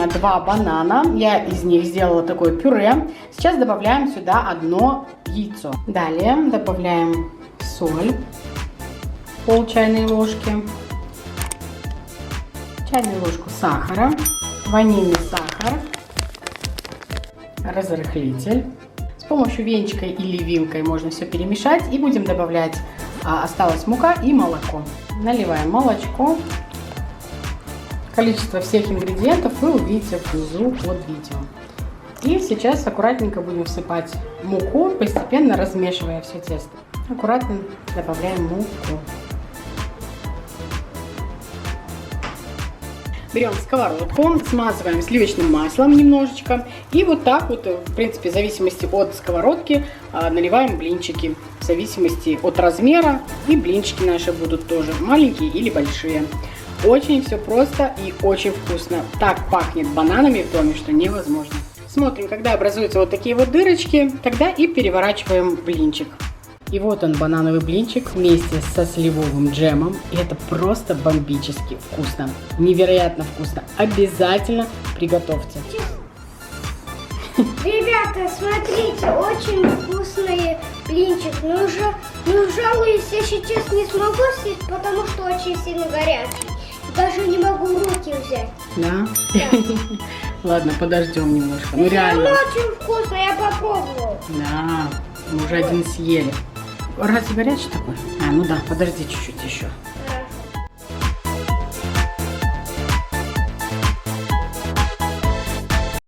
меня 2 банана. Я из них сделала такое пюре. Сейчас добавляем сюда 1 яйцо. Далее добавляем соль. Пол чайной ложки. Чайную ложку сахара. Ванильный сахар. Разрыхлитель. С помощью венчика или вилкой можно все перемешать. И будем добавлять, осталась мука и молоко. Наливаем молочко. Количество всех ингредиентов вы увидите внизу под видео. И сейчас аккуратненько будем всыпать муку, постепенно размешивая все тесто. Аккуратно добавляем муку. Берем сковородку, смазываем сливочным маслом немножечко. И вот так вот, в принципе, в зависимости от сковородки, наливаем блинчики. В зависимости от размера. И блинчики наши будут тоже маленькие или большие. Очень все просто и очень вкусно. Так пахнет бананами в доме, что невозможно. Смотрим, когда образуются вот такие вот дырочки, тогда и переворачиваем блинчик. И вот он, банановый блинчик вместе со сливовым джемом. И это просто бомбически вкусно. Невероятно вкусно. Обязательно приготовьте. Ребята, смотрите, очень вкусный блинчик. Но жалуюсь, я сейчас не смогу съесть, потому что очень сильно горячий. Даже не могу в руки взять. Да? Ладно, подождем немножко. Ну Но реально. очень вкусно, я попробовала. Да, мы уже один съели. Разве горячий такой? Ну да, подожди чуть-чуть еще.